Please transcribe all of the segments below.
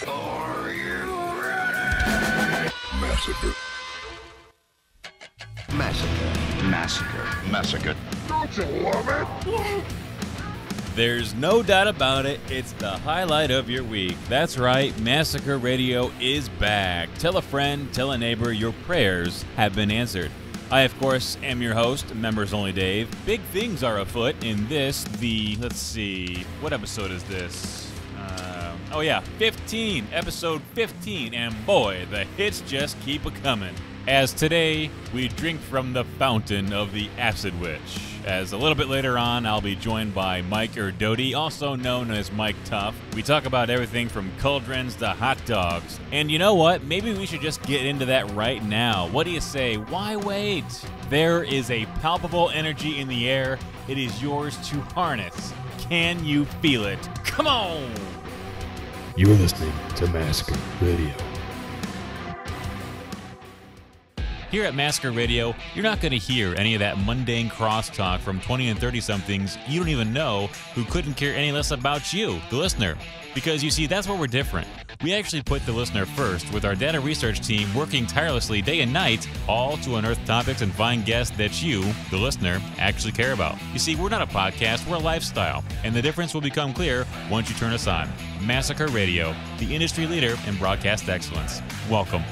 Are you ready? Massacre. Massacre. Massacre. Massacre. Don't you love it? Yeah. There's no doubt about it, it's the highlight of your week. That's right, Massacre Radio is back. Tell a friend, tell a neighbor, your prayers have been answered. I, of course, am your host, Membersonly Dave. Big things are afoot in this, let's see, what episode is this? 15, episode 15, and boy, the hits just keep a-coming. As today, we drink from the fountain of the Acid Witch. As a little bit later on, I'll be joined by Mike Erdody, also known as Mike Tough. We talk about everything from cauldrons to hot dogs. And you know what? Maybe we should just get into that right now. What do you say? Why wait? There is a palpable energy in the air. It is yours to harness. Can you feel it? Come on! You're listening to Massacre Radio. Here at Massacre Radio, you're not going to hear any of that mundane crosstalk from 20 and 30-somethings you don't even know who couldn't care any less about you, the listener. Because, you see, that's where we're different. We actually put the listener first, with our data research team working tirelessly day and night, all to unearth topics and find guests that you, the listener, actually care about. You see, we're not a podcast, we're a lifestyle, and the difference will become clear once you turn us on. Massacre Radio, the industry leader in broadcast excellence. Welcome.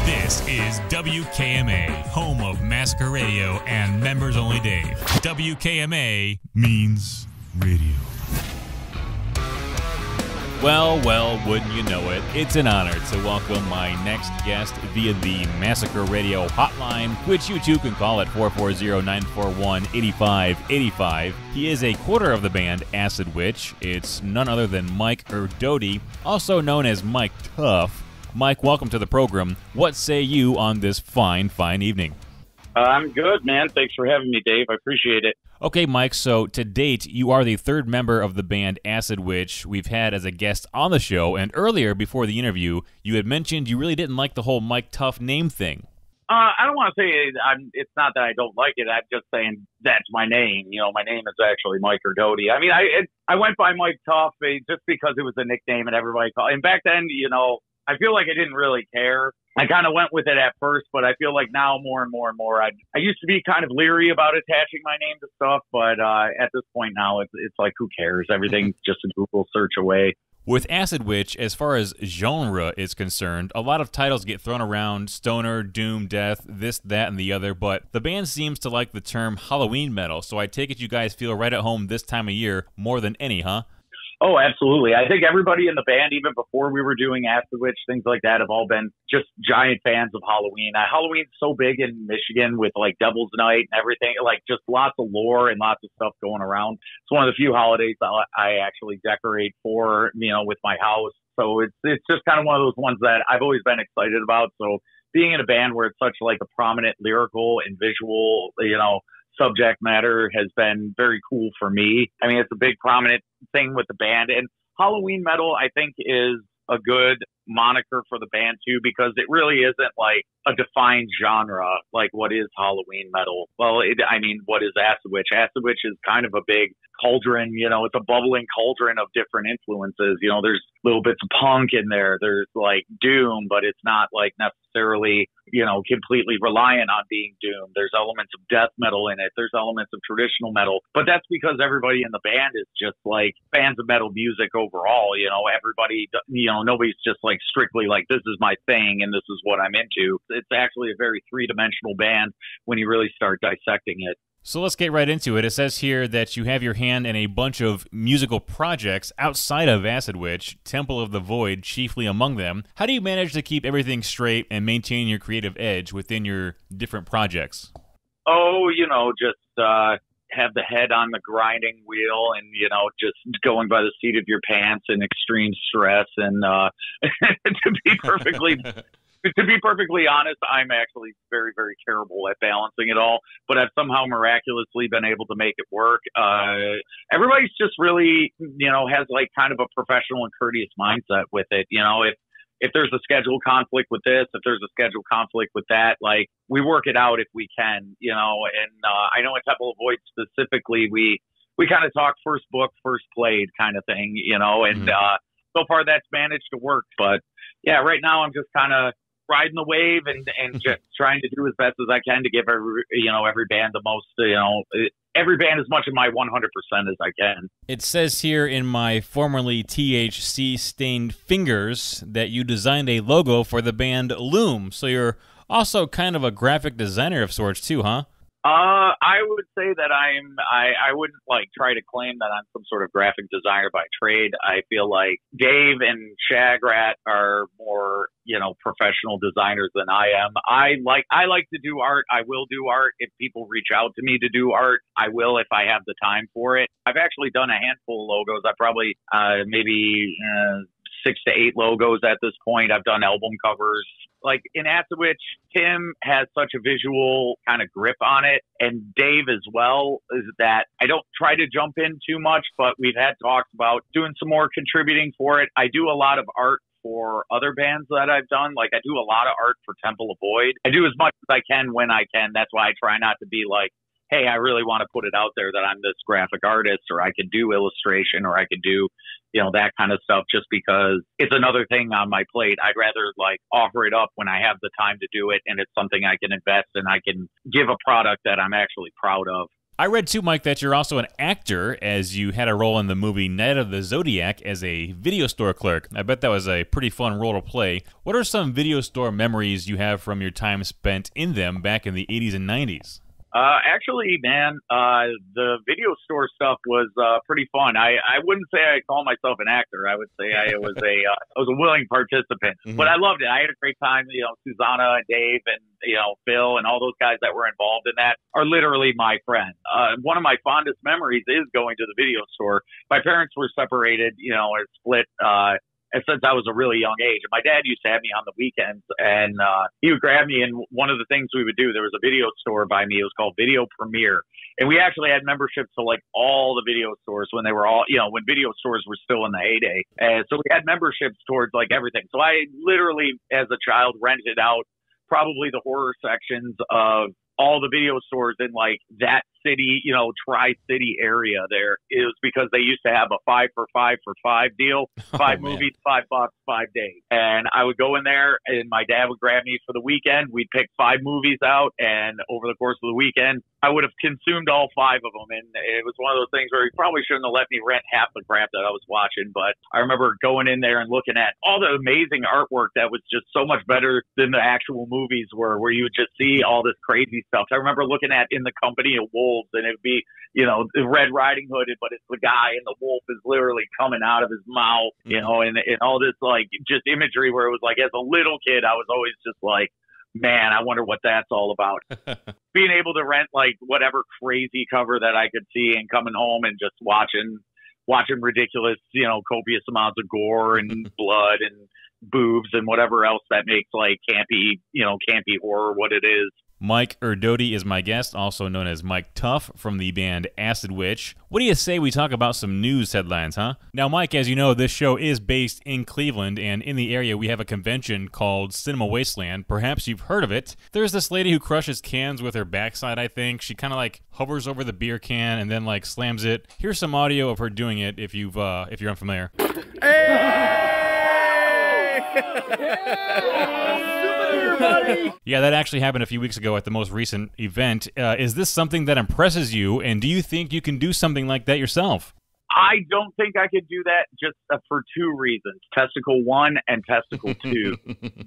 This is WKMA, home of Massacre Radio and Members-Only Dave. WKMA means radio. Well, wouldn't you know it, it's an honor to welcome my next guest via the Massacre Radio hotline, which you too can call at 440-941-8585. He is a quarter of the band Acid Witch. It's none other than Mike Erdody, also known as Mike Tough. Mike, welcome to the program. What say you on this fine evening? I'm good, man. Thanks for having me, Dave. I appreciate it. Okay, Mike, so to date, you are the third member of the band Acid Witch we've had as a guest on the show, and earlier, before the interview, you had mentioned you really didn't like the whole Mike Tough name thing. I don't want to say it's not that I don't like it. I'm just saying that's my name. You know, my name is actually Mike Erdody. I mean, I went by Mike Tough just because it was a nickname and everybody called. And back then, you know, I feel like I didn't really care. I kind of went with it at first, but I feel like now more and more, I used to be kind of leery about attaching my name to stuff, but at this point now, it's like, who cares? Everything's just a Google search away. With Acid Witch, as far as genre is concerned, a lot of titles get thrown around: stoner, doom, death, this, that, and the other, but the band seems to like the term Halloween metal, so I take it you guys feel right at home this time of year more than any, huh? Oh, absolutely. I think everybody in the band, even before we were doing Acid Witch, things like that, have all been just giant fans of Halloween. Halloween's so big in Michigan with like Devil's Night and everything, like just lots of lore and lots of stuff going around. It's one of the few holidays I actually decorate for, you know, with my house. So it's just kind of one of those ones that I've always been excited about. So being in a band where it's such like a prominent lyrical and visual, you know, subject matter has been very cool for me. I mean, it's a big prominent thing with the band, and Halloween metal, I think, is a good moniker for the band too, because it really isn't like a defined genre. Like, what is Halloween metal? Well, what is Acid Witch? Acid Witch is kind of a big cauldron, you know, it's a bubbling cauldron of different influences. You know, there's little bits of punk in there. There's like doom, but it's not like necessarily, you know, completely reliant on being doom. There's elements of death metal in it. There's elements of traditional metal, but that's because everybody in the band is just like fans of metal music overall. You know, everybody, you know, nobody's just like strictly like, this is my thing and this is what I'm into. It's actually a very three-dimensional band when you really start dissecting it. So let's get right into it. It says here that you have your hand in a bunch of musical projects outside of Acid Witch, Temple of the Void chiefly among them. How do you manage to keep everything straight and maintain your creative edge within your different projects? Oh, you know, just have the head on the grinding wheel and, you know, just going by the seat of your pants in extreme stress. And to be perfectly honest, I'm actually very, very terrible at balancing it all, but I've somehow miraculously been able to make it work. Everybody's just really, you know, has like kind of a professional and courteous mindset with it. You know, if there's a schedule conflict with this, if there's a schedule conflict with that, like we work it out if we can, you know, and I know in Temple of Void specifically, we kind of talk first book, first played kind of thing, you know, and so far that's managed to work. But yeah, right now I'm just kind of riding the wave and just trying to do as best as I can to give every band the most, every band as much of my 100% as I can. It says here in my formerly THC-stained fingers that you designed a logo for the band Loom. So you're also kind of a graphic designer of sorts too, huh? I would say that I wouldn't try to claim that I'm some sort of graphic designer by trade. I feel like Dave and Shagrat are more, professional designers than I am. I like to do art. I will do art. If people reach out to me to do art, I will if I have the time for it. I've actually done a handful of logos. I probably, maybe 6 to 8 logos at this point. I've done album covers. Like in Acid Witch, Tim has such a visual kind of grip on it, and Dave as well, is that I don't try to jump in too much, but we've had talks about doing some more contributing for it. I do a lot of art for other bands that I've done. Like I do a lot of art for Temple of Void. I do as much as I can when I can. That's why I try not to be like, hey, I really want to put it out there that I'm this graphic artist, or I could do illustration, or I could do, that kind of stuff, just because it's another thing on my plate. I'd rather offer it up when I have the time to do it, and it's something I can invest in. I can give a product that I'm actually proud of. I read too, Mike, that you're also an actor, as you had a role in the movie Night of the Zodiac as a video store clerk. I bet that was a pretty fun role to play. What are some video store memories you have from your time spent in them back in the 80s and 90s? Actually, man, the video store stuff was pretty fun. I wouldn't say I call myself an actor. I would say I was a willing participant, but I loved it. I had a great time. Susanna and Dave and Phil and all those guys that were involved in that are literally my friends. One of my fondest memories is going to the video store. My parents were separated, or split. And since I was a really young age, and my dad used to have me on the weekends, and he would grab me, and one of the things we would do, there was a video store by me. It was called Video Premiere, and we actually had memberships to all the video stores when they were all, when video stores were still in the heyday. And so we had memberships towards everything. So I literally, as a child, rented out probably the horror sections of all the video stores in that city, Tri-City area there. It was because they used to have a 5 for 5 for 5 deal, 5 movies, $5, 5 days. And I would go in there and my dad would grab me for the weekend. We'd pick 5 movies out, and over the course of the weekend, I would have consumed all 5 of them. And it was one of those things where he probably shouldn't have let me rent half the crap that I was watching. But I remember going in there and looking at all the amazing artwork that was just so much better than the actual movies were, where you would just see all this crazy stuff. I remember looking at In the Company of Wolves, and it'd be, Red Riding Hood, but it's the guy, and the wolf is literally coming out of his mouth, and all this just imagery where it was as a little kid, I was always just man, I wonder what that's all about. Being able to rent whatever crazy cover that I could see, and coming home and just watching ridiculous, copious amounts of gore and blood and boobs and whatever else that makes campy horror what it is. Mike Erdody is my guest, also known as Mike Tuff from the band Acid Witch. What do you say we talk about some news headlines, huh? Now, Mike, as you know, this show is based in Cleveland, and in the area we have a convention called Cinema Wasteland. Perhaps you've heard of it. There's this lady who crushes cans with her backside, I think. She kind of hovers over the beer can and then slams it. Here's some audio of her doing it if you're unfamiliar. Yeah, that actually happened a few weeks ago at the most recent event. Is this something that impresses you, and do you think you can do something like that yourself? I don't think I could do that, just for 2 reasons: testicle 1 and testicle 2.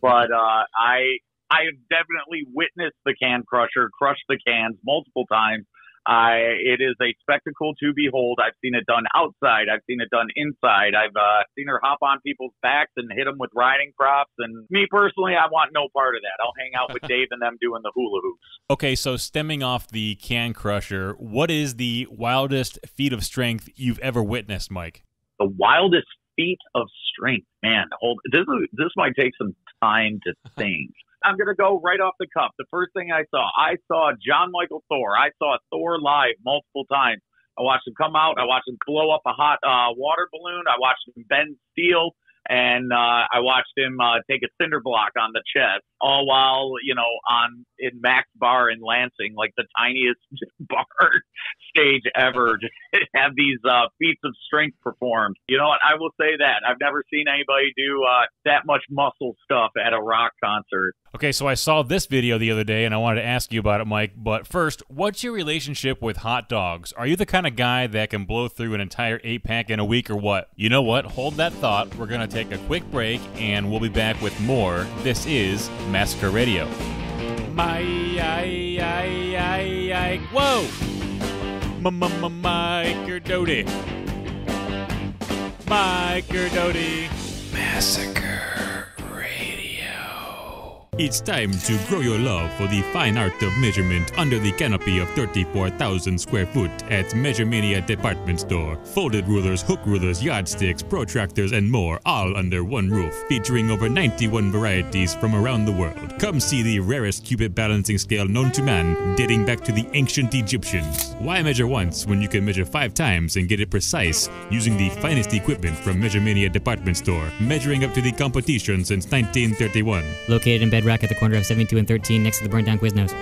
But I have definitely witnessed the can crusher crush the cans multiple times. It is a spectacle to behold. I've seen it done outside. I've seen it done inside. I've seen her hop on people's backs and hit them with riding props. And me personally, I want no part of that. I'll hang out with Dave and them doing the hula hoops. Okay, so stemming off the can crusher, what is the wildest feat of strength you've ever witnessed, Mike? The wildest feat of strength, man. This might take some time to think. I'm going to go right off the cuff. The first thing I saw John Michael Thor. I saw Thor live multiple times. I watched him come out. I watched him blow up a hot water balloon. I watched him bend steel. And I watched him take a cinder block on the chest, all while, in Mac's Bar in Lansing, the tiniest bar, stage ever to have these feats of strength performed. You know what? I will say that. I've never seen anybody do that much muscle stuff at a rock concert. Okay, so I saw this video the other day, and I wanted to ask you about it, Mike. But first, what's your relationship with hot dogs? Are you the kind of guy that can blow through an entire 8-pack in a week or what? You know what? Hold that thought. We're going to take a quick break, and we'll be back with more. This is Massacre Radio. Whoa! Mike Erdody. Mike Erdody. Massacre Radio. It's time to grow your love for the fine art of measurement under the canopy of 34,000 square foot at Measuremania Department Store. Folded rulers, hook rulers, yardsticks, protractors, and more, all under one roof, featuring over 91 varieties from around the world. Come see the rarest cubit balancing scale known to man, dating back to the ancient Egyptians. Why measure once when you can measure 5 times and get it precise using the finest equipment from Measuremania Department Store, measuring up to the competition since 1931. Located in Bedrock at the corner of 72 and 13 next to the burnt-down Quiznos.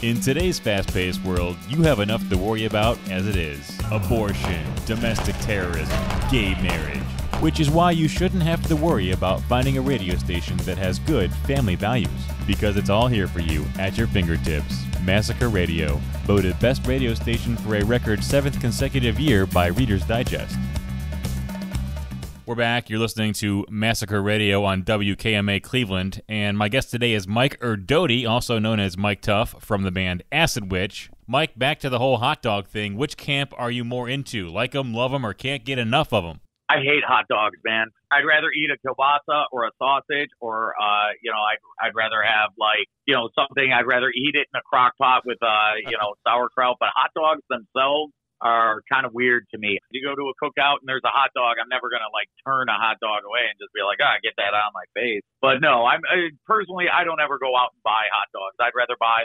In today's fast-paced world, you have enough to worry about as it is. Abortion, domestic terrorism, gay marriage. Which is why you shouldn't have to worry about finding a radio station that has good family values. Because it's all here for you at your fingertips. Massacre Radio, voted best radio station for a record 7th consecutive year by Reader's Digest. We're back. You're listening to Massacre Radio on WKMA Cleveland, and my guest today is Mike Erdody, also known as Mike Tough, from the band Acid Witch. Mike, back to the whole hot dog thing. Which camp are you more into? Like them, love them, or can't get enough of them? I hate hot dogs, man. I'd rather eat a kielbasa or a sausage, or I'd rather have something. I'd rather eat it in a crock pot with sauerkraut. But hot dogs themselves are kind of weird to me. You go to a cookout and there's a hot dog, I'm never gonna turn a hot dog away and just be like, get that out of my face. But no, personally, I don't ever go out and buy hot dogs. I'd rather buy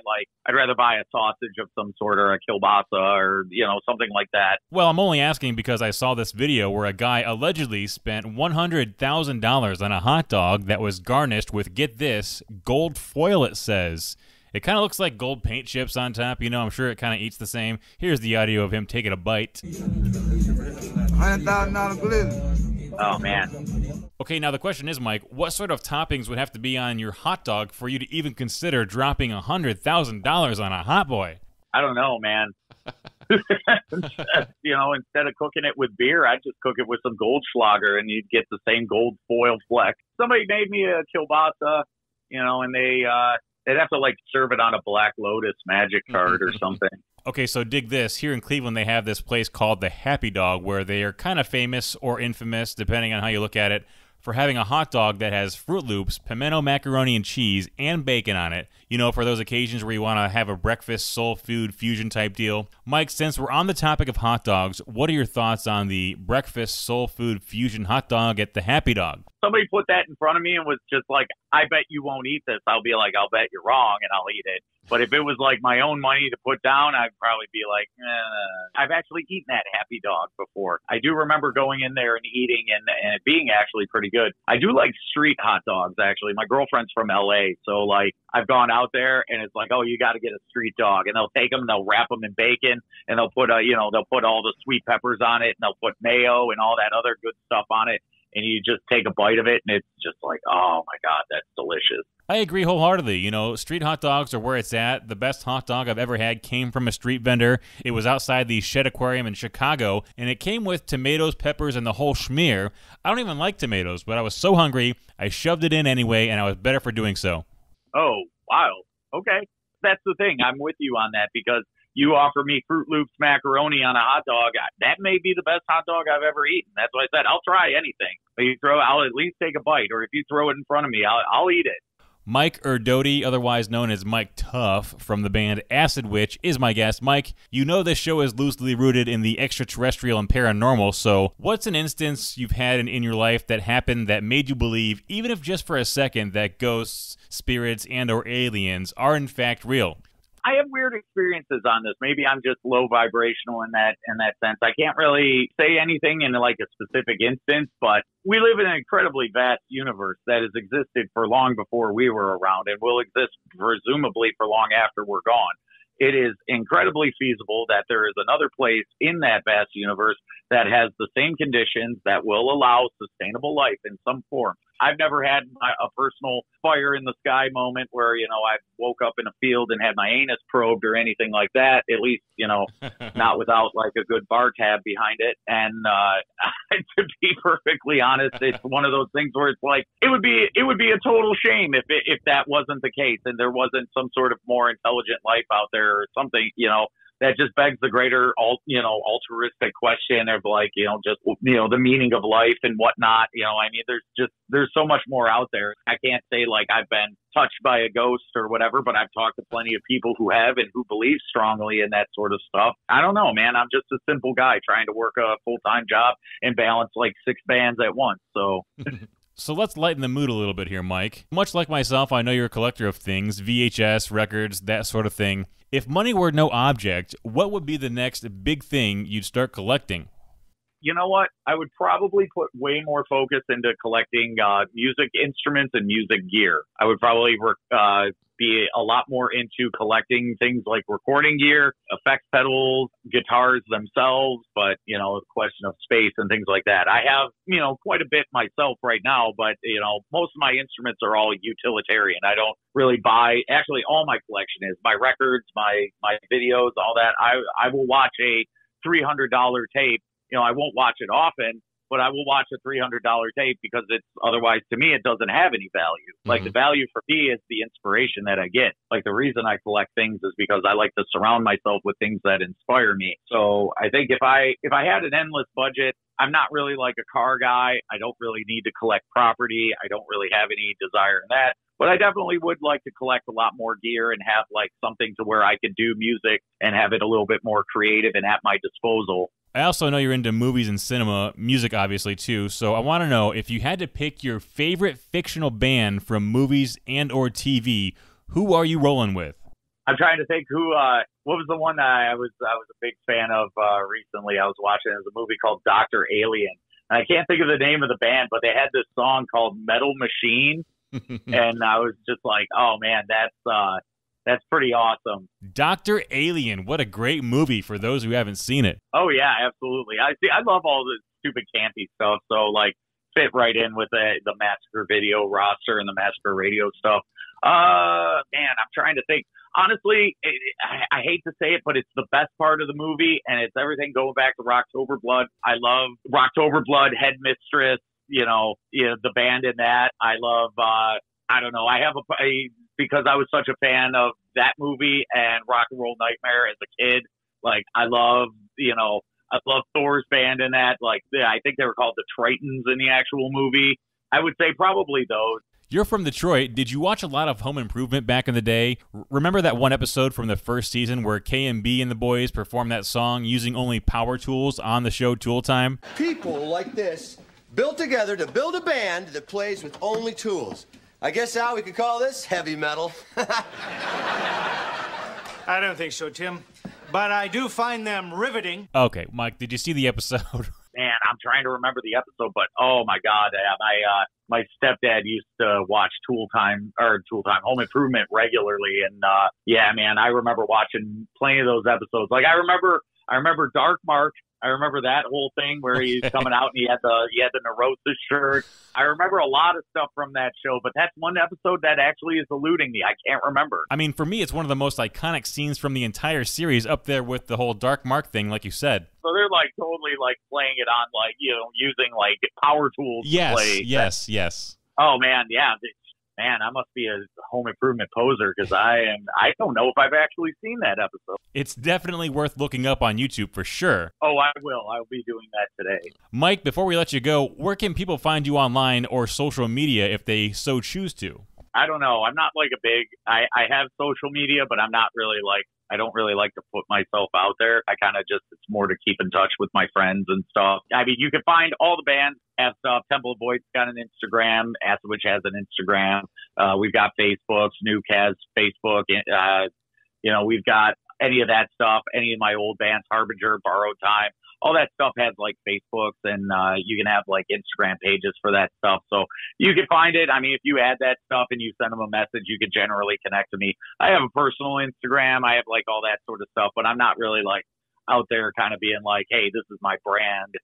a sausage of some sort, or a kielbasa, or something like that. Well, I'm only asking because I saw this video where a guy allegedly spent $100,000 on a hot dog that was garnished with, get this, gold foil, it says. It kind of looks like gold paint chips on top. I'm sure it kind of eats the same. Here's the audio of him taking a bite. $100,000 glizzy. Oh, man. Okay, now the question is, Mike, what sort of toppings would have to be on your hot dog for you to even consider dropping $100,000 on a hot boy? I don't know, man. Instead of cooking it with beer, I'd just cook it with some Goldschlager, and you'd get the same gold foil fleck. Somebody made me a kielbasa, and they'd have to serve it on a Black Lotus magic card or something. Okay, so dig this. Here in Cleveland, they have this place called the Happy Dog, where they are kind of famous or infamous, depending on how you look at it, for having a hot dog that has Fruit Loops, pimento macaroni and cheese, and bacon on it. For those occasions where you want to have a breakfast soul food fusion type deal. Mike, since we're on the topic of hot dogs, what are your thoughts on the breakfast soul food fusion hot dog at the Happy Dog? Somebody put that in front of me and was just like, I bet you won't eat this. I'll be like, I'll bet you're wrong, and I'll eat it. But if it was my own money to put down, I'd probably be like, I've actually eaten that Happy Dog before. I do remember going in there and eating and it being actually pretty good. I do like street hot dogs, actually. My girlfriend's from LA, so I've gone out there and it's like, oh, you got to get a street dog, and they'll take them, they'll wrap them in bacon, and they'll put they'll put all the sweet peppers on it, and they'll put mayo and all that other good stuff on it. And you just take a bite of it, and it's just like, oh, my God, that's delicious. I agree wholeheartedly. Street hot dogs are where it's at. The best hot dog I've ever had came from a street vendor. It was outside the Shed Aquarium in Chicago, and it came with tomatoes, peppers, and the whole schmear. I don't even like tomatoes, but I was so hungry, I shoved it in anyway, and I was better for doing so. Oh, wow. Okay. That's the thing. I'm with you on that, because you offer me Fruit Loops macaroni on a hot dog, that may be the best hot dog I've ever eaten. That's why I said I'll try anything. But I'll at least take a bite, or if you throw it in front of me, I'll eat it. Mike Erdody, otherwise known as Mike Tough, from the band Acid Witch, is my guest. Mike, this show is loosely rooted in the extraterrestrial and paranormal, so what's an instance you've had in your life that happened that made you believe, even if just for a second, that ghosts, spirits, and or aliens are in fact real? I have weird experiences on this. Maybe I'm just low vibrational in that sense. I can't really say anything in a specific instance, but we live in an incredibly vast universe that has existed for long before we were around, and will exist presumably for long after we're gone. it is incredibly feasible that there is another place in that vast universe that has the same conditions that will allow sustainable life in some form. I've never had a personal fire in the sky moment where, I woke up in a field and had my anus probed or anything like that, at least, not without like a good bar tab behind it. And to be perfectly honest, it's one of those things where it's like, it would be a total shame if that wasn't the case and there wasn't some sort of more intelligent life out there or something, that just begs the greater, altruistic question of like, the meaning of life and whatnot. There's so much more out there. I can't say like I've been touched by a ghost or whatever, but I've talked to plenty of people who have and who believe strongly in that sort of stuff. I don't know, man. I'm just a simple guy trying to work a full-time job and balance like 6 bands at once. So. So let's lighten the mood a little bit here, Mike. Much like myself, I know you're a collector of things, VHS, records, that sort of thing. If money were no object, what would be the next big thing you'd start collecting? You know what? I would probably put way more focus into collecting music instruments and music gear. I would probably be a lot more into collecting things like recording gear, effects pedals, guitars themselves, but, a question of space and things like that. I have, quite a bit myself right now, but, most of my instruments are all utilitarian. I don't really buy, actually all my collection is my records, my videos, all that. I will watch a $300 tape. I won't watch it often, but I will watch a $300 tape because it's otherwise, to me, it doesn't have any value. Like the value for me is the inspiration that I get. Like the reason I collect things is because I like to surround myself with things that inspire me. So I think if I had an endless budget, I'm not really like a car guy. I don't really need to collect property. I don't really have any desire in that. But I definitely would like to collect a lot more gear and have like something to where I could do music and have it a little bit more creative and at my disposal. I also know you're into movies and cinema, music obviously too, so I want to know if you had to pick your favorite fictional band from movies and or TV, who are you rolling with? I'm trying to think what was the one that I was a big fan of recently. I was watching, it was a movie called Dr. Alien. And I can't think of the name of the band, but they had this song called Metal Machine. And I was just like, oh man, that's pretty awesome. Dr. Alien, what a great movie for those who haven't seen it. Oh yeah, absolutely. I love all the stupid campy stuff. So like fit right in with the Massacre Video roster and the Massacre Radio stuff. Man, I'm trying to think. Honestly, I hate to say it, but it's the best part of the movie, and it's everything going back to Rocktober Blood. I love Rocktober Blood, Headmistress, the band in that. I love, I don't know, I have because I was such a fan of that movie and Rock and Roll Nightmare as a kid, like I love Thor's band in that. Like, I think they were called the Tritons in the actual movie. I would say probably those. You're from Detroit. Did you watch a lot of Home Improvement back in the day? Remember that one episode from the first season where K&B and the boys performed that song using only power tools on the show Tool Time? People like this built together to build a band that plays with only tools. I guess, Al, we could call this heavy metal. I don't think so, Tim. But I do find them riveting. Okay, Mike, did you see the episode? Man, I'm trying to remember the episode, but oh my God, my stepdad used to watch Tool Time, Home Improvement regularly, and yeah, man, I remember watching plenty of those episodes. Like I remember Dark Mark. I remember that whole thing where he's coming out and he had the Neurosis shirt. I remember a lot of stuff from that show, but that's one episode that actually is eluding me. I can't remember. I mean, for me, it's one of the most iconic scenes from the entire series, up there with the whole Dark Mark thing, like you said. So they're like totally like playing it on like, using like power tools to play. Yes. Oh man, yeah. Man, I must be a Home Improvement poser because I don't know if I've actually seen that episode. It's definitely worth looking up on YouTube for sure. Oh, I will. I'll be doing that today. Mike, before we let you go, where can people find you online or social media if they so choose to? I don't know. I'm not like I have social media, but I'm not really like, I don't really like to put myself out there. I kind of just, it's more to keep in touch with my friends and stuff. I mean, you can find all the bands have stuff. Temple of Void's got an Instagram. Acid Witch has an Instagram. We've got Facebook. Nuke has Facebook. We've got any of that stuff. Any of my old bands, Harbinger, Borrowed Time. all that stuff has like Facebooks, and you can have like Instagram pages for that stuff. So you can find it. I mean, if you add that stuff and you send them a message, you can generally connect to me. I have a personal Instagram. I have like all that sort of stuff, but I'm not really like out there kind of being like, hey, this is my brand,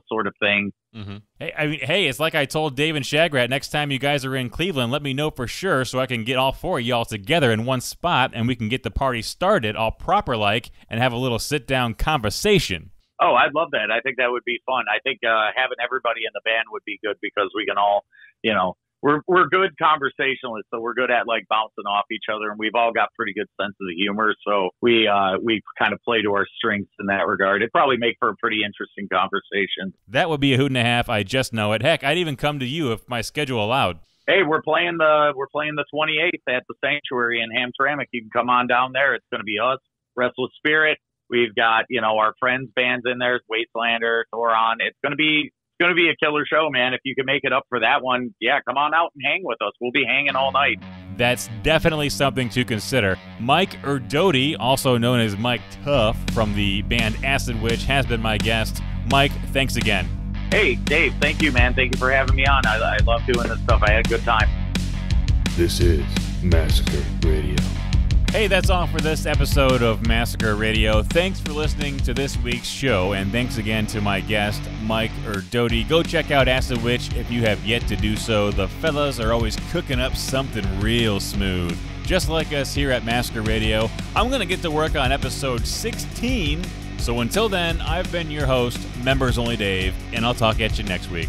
sort of thing. Mm-hmm. Hey, it's like I told Dave and Shagrat, next time you guys are in Cleveland, let me know for sure so I can get all four of y'all together in one spot and we can get the party started all proper like and have a little sit-down conversation. Oh, I'd love that. I think that would be fun. I think having everybody in the band would be good because we can all, we're good conversationalists, so we're good at like bouncing off each other, and we've all got pretty good sense of humor. So we kind of play to our strengths in that regard. It'd probably make for a pretty interesting conversation. That would be a hoot and a half. I just know it. Heck, I'd even come to you if my schedule allowed. Hey, we're playing the 28th at the Sanctuary in Hamtramck. You can come on down there. It's going to be us, Restless Spirit. We've got our friends bands in there, Wastelander, Cauldron. It's going to be a killer show, man. If you can make it up for that one, yeah, come on out and hang with us. We'll be hanging all night. That's definitely something to consider. Mike Erdody, also known as Mike Tuff from the band Acid Witch, has been my guest. Mike, thanks again. Hey, Dave, thank you, man. Thank you for having me on. I love doing this stuff. I had a good time. This is Massacre Radio. Hey, that's all for this episode of Massacre Radio. Thanks for listening to this week's show, and thanks again to my guest, Mike Erdody. Go check out Acid Witch if you have yet to do so. The fellas are always cooking up something real smooth. Just like us here at Massacre Radio, I'm going to get to work on episode 16. So until then, I've been your host, Membersonly Dave, and I'll talk at you next week.